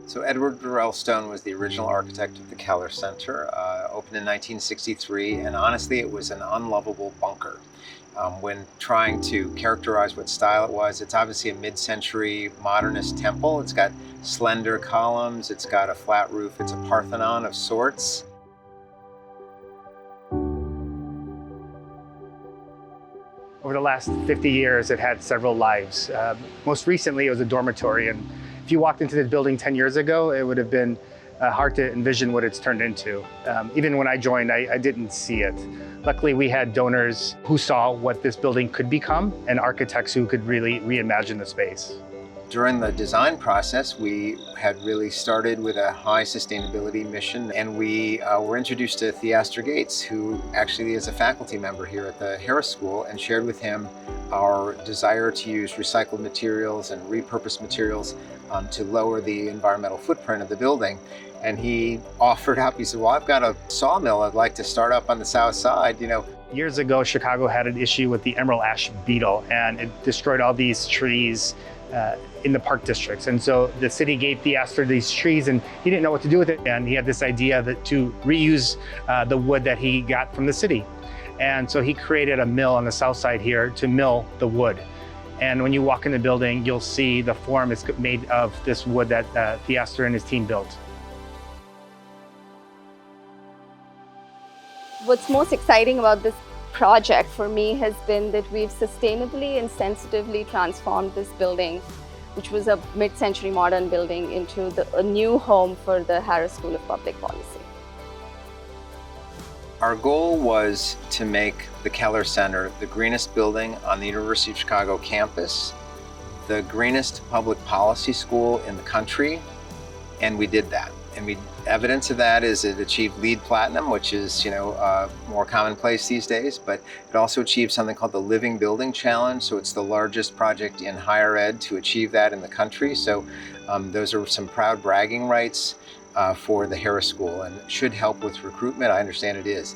So Edward Stone was the original architect of the Keller Center, opened in 1963, and honestly, it was an unlovable bunker. When trying to characterize what style it was, it's obviously a mid-century modernist temple. It's got slender columns, it's got a flat roof, it's a Parthenon of sorts. Over the last 50 years, it had several lives. Most recently, it was a dormitory, and if you walked into this building 10 years ago, it would have been hard to envision what it's turned into. Even when I joined, I didn't see it. Luckily, we had donors who saw what this building could become and architects who could really reimagine the space. During the design process, we had really started with a high sustainability mission, and we were introduced to Theaster Gates, who actually is a faculty member here at the Harris School, and shared with him our desire to use recycled materials and repurposed materials to lower the environmental footprint of the building. And he offered up, he said, well, I've got a sawmill I'd like to start up on the south side, Years ago, Chicago had an issue with the emerald ash beetle, and it destroyed all these trees in the park districts. And so the city gave Theaster these trees, and he didn't know what to do with it. And he had this idea to reuse the wood that he got from the city. And so he created a mill on the south side here to mill the wood. And when you walk in the building, you'll see the form is made of this wood that Theaster and his team built. What's most exciting about this project for me has been that we've sustainably and sensitively transformed this building, which was a mid-century modern building, into a new home for the Harris School of Public Policy. Our goal was to make the Keller Center the greenest building on the University of Chicago campus, the greenest public policy school in the country, and we did that. And evidence of that is it achieved LEED Platinum, which is more commonplace these days, but it also achieved something called the Living Building Challenge. So it's the largest project in higher ed to achieve that in the country. So those are some proud bragging rights for the Harris School, and should help with recruitment. I understand it is.